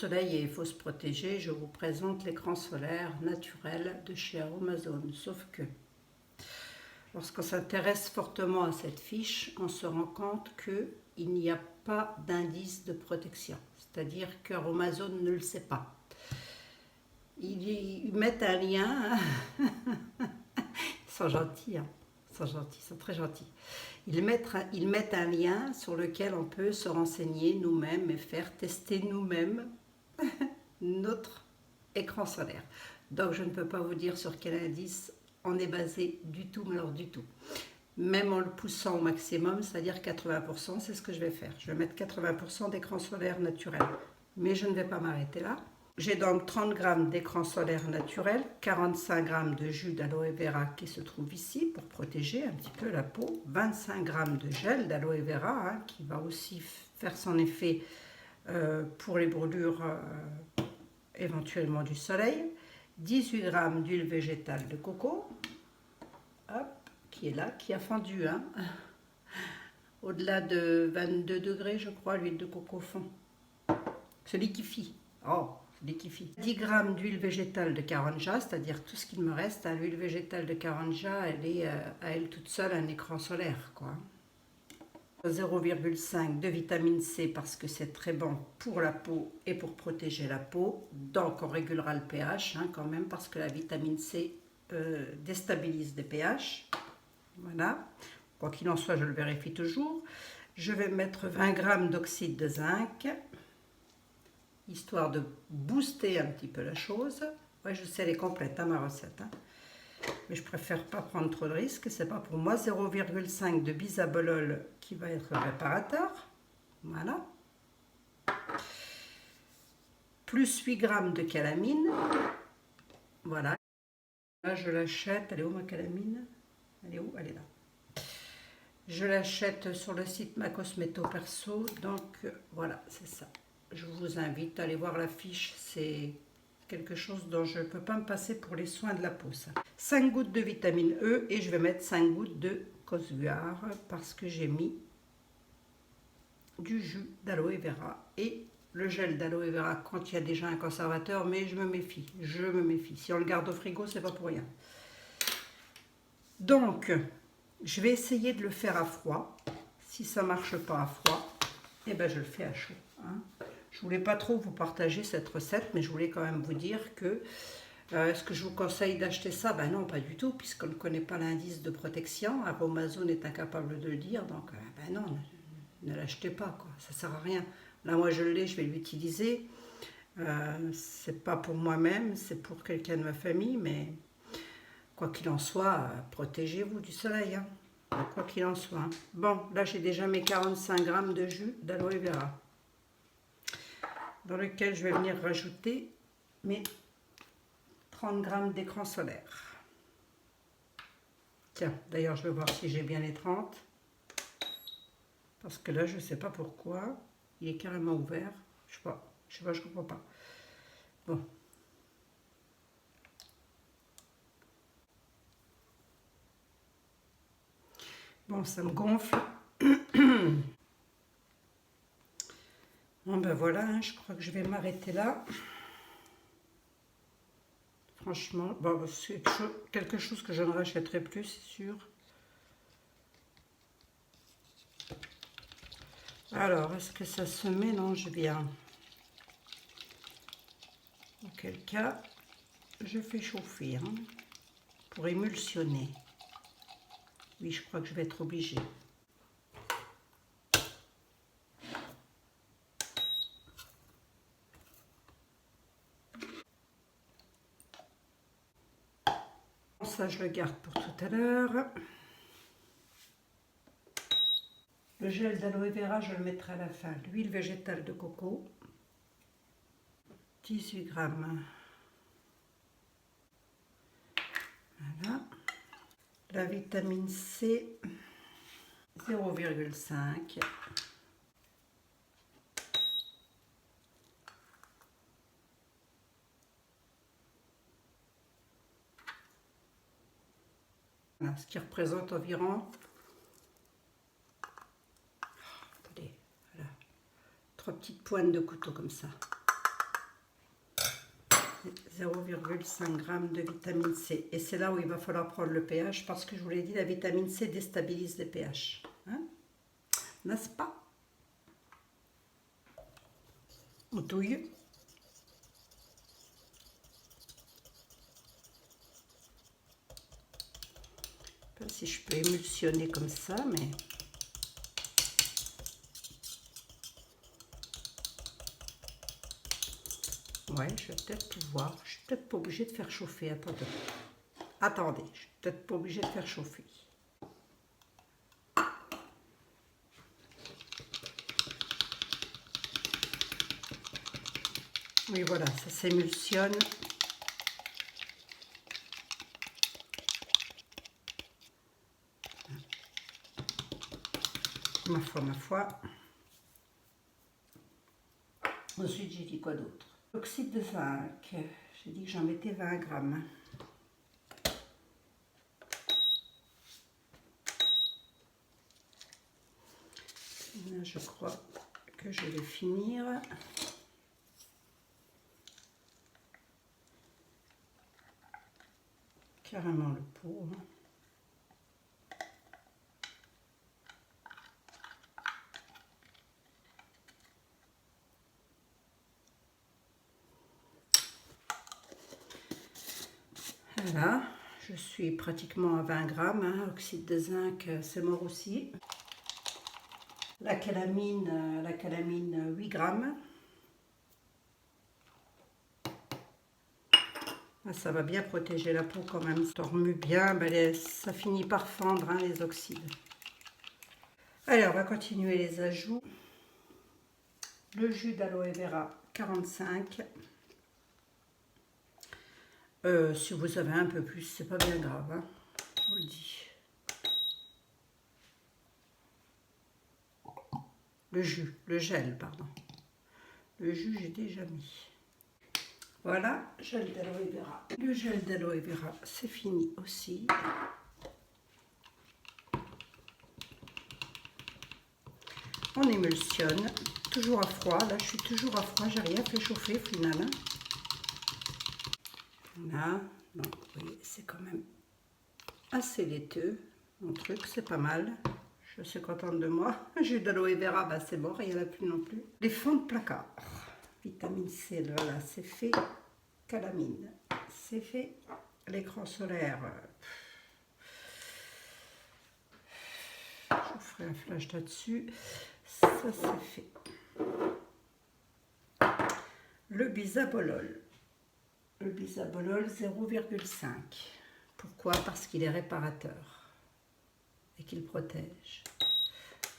soleil et il faut se protéger, je vous présente l'écran solaire naturel de chez Aromazone. Sauf que lorsqu'on s'intéresse fortement à cette fiche, on se rend compte qu'il n'y a pas d'indice de protection. C'est-à-dire qu'Aromazone ne le sait pas. Ils mettent un lien, ils sont gentils, hein. Ils sont très gentils. Ils mettent un lien sur lequel on peut se renseigner nous-mêmes et faire tester nous-mêmes notre écran solaire. Donc je ne peux pas vous dire sur quel indice on est basé du tout, mais alors du tout. Même en le poussant au maximum, c'est-à-dire 80%, c'est ce que je vais faire. Je vais mettre 80% d'écran solaire naturel. Mais je ne vais pas m'arrêter là. J'ai donc 30 g d'écran solaire naturel, 45 g de jus d'aloe vera qui se trouve ici pour protéger un petit peu la peau, 25 g de gel d'aloe vera hein, qui va aussi faire son effet pour les brûlures éventuellement du soleil, 18 g d'huile végétale de coco, hop, qui est là, qui a fondu, hein. Au-delà de 22 degrés je crois, l'huile de coco fond, se liquéfie. Oh, 10 g d'huile végétale de Karanja, c'est-à-dire tout ce qu'il me reste. L'huile végétale de Karanja, elle est à elle toute seule un écran solaire, quoi. 0,5 de vitamine C parce que c'est très bon pour la peau et pour protéger la peau. Donc on régulera le pH hein, quand même parce que la vitamine C déstabilise les pH. Voilà. Quoi qu'il en soit, je le vérifie toujours. Je vais mettre 20 g d'oxyde de zinc, histoire de booster un petit peu la chose. Ouais, je sais, elle est complète, hein, ma recette. Hein. Mais je préfère pas prendre trop de risques. C'est pas pour moi. 0,5 de bisabolol qui va être le réparateur. Voilà. Plus 8 g de calamine. Voilà. Là, je l'achète. Elle est où ma calamine? Elle est où? Elle est là. Je l'achète sur le site Ma Cosméto Perso. Donc, voilà, c'est ça. Je vous invite à aller voir la fiche, c'est quelque chose dont je ne peux pas me passer pour les soins de la peau. Ça. 5 gouttes de vitamine E et je vais mettre 5 gouttes de Cosguard parce que j'ai mis du jus d'aloe vera et le gel d'aloe vera quand il y a déjà un conservateur, mais je me méfie, Si on le garde au frigo, c'est pas pour rien. Donc, je vais essayer de le faire à froid. Si ça ne marche pas à froid, eh ben je le fais à chaud. Hein. Je ne voulais pas trop vous partager cette recette, mais je voulais quand même vous dire que est-ce que je vous conseille d'acheter ça? Ben non, pas du tout, puisqu'on ne connaît pas l'indice de protection. Aromazone est incapable de le dire, donc ben non, ne l'achetez pas, quoi. Ça ne sert à rien. Là, moi, je l'ai, je vais l'utiliser. C'est pas pour moi-même, c'est pour quelqu'un de ma famille, mais quoi qu'il en soit, protégez-vous du soleil. Hein. Quoi qu'il en soit. Hein. Bon, là, j'ai déjà mes 45 g de jus d'aloe vera, dans lequel je vais venir rajouter mes 30 g d'écran solaire. Tiens, d'ailleurs, je vais voir si j'ai bien les 30. Parce que là, je ne sais pas pourquoi. Il est carrément ouvert. Je sais pas, je comprends pas. Bon. Bon, ça me gonfle. Bon, ben voilà, hein, je crois que je vais m'arrêter là. Franchement, bon, c'est quelque chose que je ne rachèterai plus, c'est sûr. Alors, est-ce que ça se mélange bien? Auquel cas, je fais chauffer hein, pour émulsionner. Oui, je crois que je vais être obligée. Ça, je le garde pour tout à l'heure. Le gel d'aloe vera, je le mettrai à la fin. L'huile végétale de coco, 18 g. Voilà. La vitamine C, 0,5. Voilà, ce qui représente environ 3 petites pointes de couteau comme ça. 0,5 g de vitamine C. Et c'est là où il va falloir prendre le pH parce que je vous l'ai dit, la vitamine C déstabilise les pH. Hein? N'est-ce pas? On touille. Je sais pas si je peux émulsionner comme ça, mais... Ouais, je vais peut-être pouvoir. Je suis peut-être pas obligée de faire chauffer. Attendez. Attendez, je suis peut-être pas obligée de faire chauffer. Oui, voilà, ça s'émulsionne. Ma foi, ma foi. Ensuite, j'ai dit quoi d'autre? Oxyde de zinc. J'ai dit que j'en mettais 20 grammes. Là, je crois que je vais finir. Carrément le pot. Voilà, je suis pratiquement à 20 grammes. Hein. Oxyde de zinc, c'est mort aussi. La calamine 8 grammes. Ça va bien protéger la peau quand même. Ça remue bien, ben ça finit par fendre hein, les oxydes. Allez, on va continuer les ajouts. Le jus d'aloe vera 45. Si vous avez un peu plus, c'est pas bien grave, hein, je vous le dis. Le gel, pardon. Le jus, j'ai déjà mis. Voilà, gel d'aloe vera. Le gel d'aloe vera, c'est fini aussi. On émulsionne, toujours à froid. Là, je suis toujours à froid, j'ai rien fait chauffer au final. Hein. Voilà, donc vous voyez, c'est quand même assez laiteux. Mon truc, c'est pas mal. Je suis contente de moi. Jus d'aloe vera, bah c'est mort, il n'y en a plus non plus. Les fonds de placard. Vitamine C, voilà, c'est fait. Calamine, c'est fait. L'écran solaire, je vous ferai un flash là-dessus. Ça, c'est fait. Le bisabolol. Le bisabolol 0,5. Pourquoi? Parce qu'il est réparateur et qu'il protège.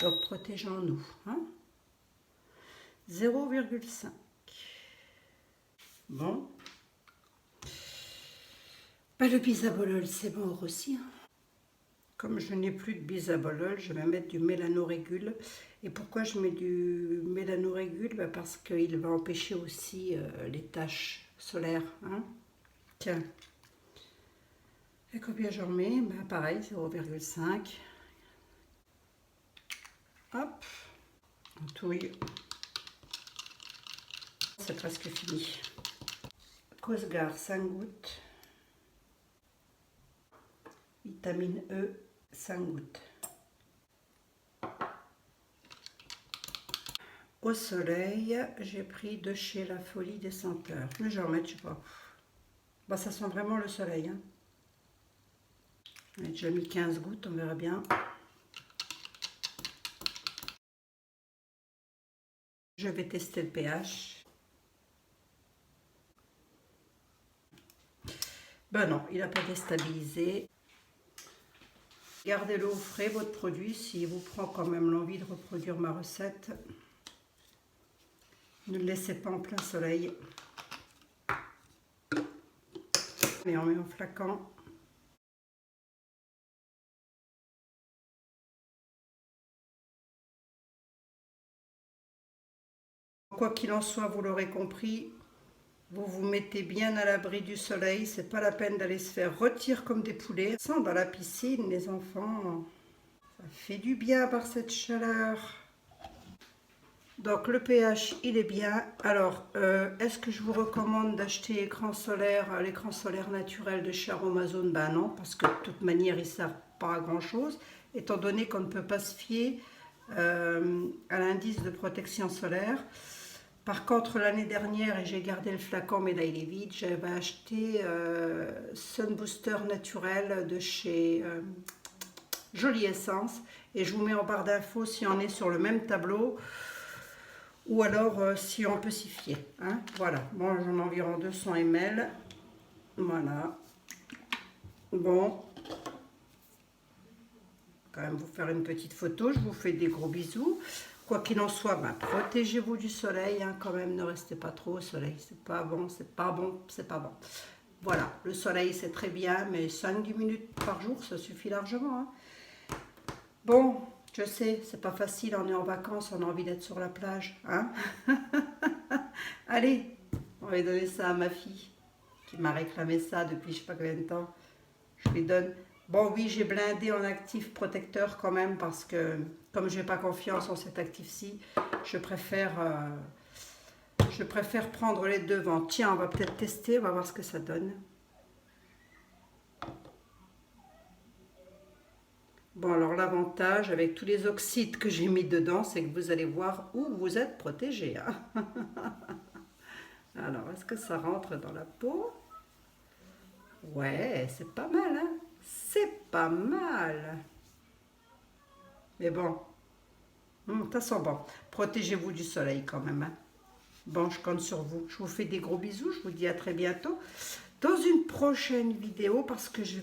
Donc, protégeons-nous. Hein? 0,5. Bon. Bah, le bisabolol, c'est mort aussi. Hein. Comme je n'ai plus de bisabolol, je vais mettre du mélanorégule. Et pourquoi je mets du mélanorégule? Bah, parce qu'il va empêcher aussi les taches solaires. Hein. Tiens. Et combien j'en mets? Bah, pareil, 0,5. Hop. On touille. C'est presque fini. Cosgar 5 gouttes. Vitamine E 5 gouttes. Au soleil, j'ai pris de chez La Folie des Senteurs. Mais je vais en mettre, je sais pas. Bah, ça sent vraiment le soleil. Hein. J'ai déjà mis 15 gouttes, on verra bien. Je vais tester le pH. Ben non, il n'a pas déstabilisé. Gardez-le au frais, votre produit, s'il vous prend quand même l'envie de reproduire ma recette. Ne le laissez pas en plein soleil. Et on met en flacon. Quoi qu'il en soit, vous l'aurez compris, vous vous mettez bien à l'abri du soleil. C'est pas la peine d'aller se faire rôtir comme des poulets. Sans dans la piscine, les enfants, ça fait du bien par cette chaleur. Donc le pH, il est bien. Alors, est-ce que je vous recommande d'acheter l'écran solaire naturel de chez Aromazone? Ben non, parce que de toute manière, il ne sert pas à grand-chose, étant donné qu'on ne peut pas se fier à l'indice de protection solaire. Par contre, l'année dernière, et j'ai gardé le flacon, mais là il est vide, j'avais acheté Sun Booster naturel de chez Jolie Essence. Et je vous mets en barre d'infos si on est sur le même tableau ou alors si on peut s'y fier. Hein. Voilà, bon, j'en ai environ 200 ml. Voilà. Bon, quand même vous faire une petite photo. Je vous fais des gros bisous. Quoi qu'il en soit, ben, protégez-vous du soleil, hein, quand même, ne restez pas trop au soleil, c'est pas bon, c'est pas bon, c'est pas bon. Voilà, le soleil c'est très bien, mais 5-10 minutes par jour, ça suffit largement. Hein. Bon, je sais, c'est pas facile, on est en vacances, on a envie d'être sur la plage. Hein. Allez, on va donner ça à ma fille, qui m'a réclamé ça depuis je sais pas combien de temps. Je lui donne... Bon, oui, j'ai blindé en actif protecteur quand même parce que, comme je n'ai pas confiance en cet actif-ci, je préfère prendre les devants. Tiens, on va peut-être tester, on va voir ce que ça donne. Bon, alors l'avantage avec tous les oxydes que j'ai mis dedans, c'est que vous allez voir où vous êtes protégé. Hein. Alors, est-ce que ça rentre dans la peau? Ouais, c'est pas mal, hein? C'est pas mal. Mais bon, ça sent bon. Protégez-vous du soleil quand même. Hein. Bon, je compte sur vous. Je vous fais des gros bisous. Je vous dis à très bientôt dans une prochaine vidéo parce que je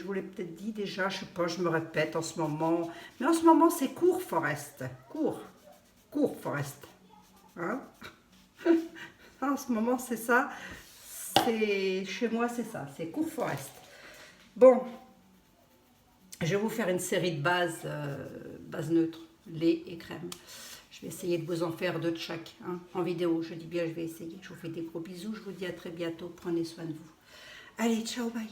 vous l'ai peut-être dit déjà, je sais pas, je me répète en ce moment. Mais en ce moment, c'est court, Forest. Court, Forest. Hein? En ce moment, c'est ça. Chez moi, c'est ça. C'est court, Forest. Bon. Je vais vous faire une série de bases neutres, lait et crème. Je vais essayer de vous en faire deux de chaque hein, en vidéo. Je dis bien, je vais essayer. Je vous fais des gros bisous. Je vous dis à très bientôt. Prenez soin de vous. Allez, ciao, bye.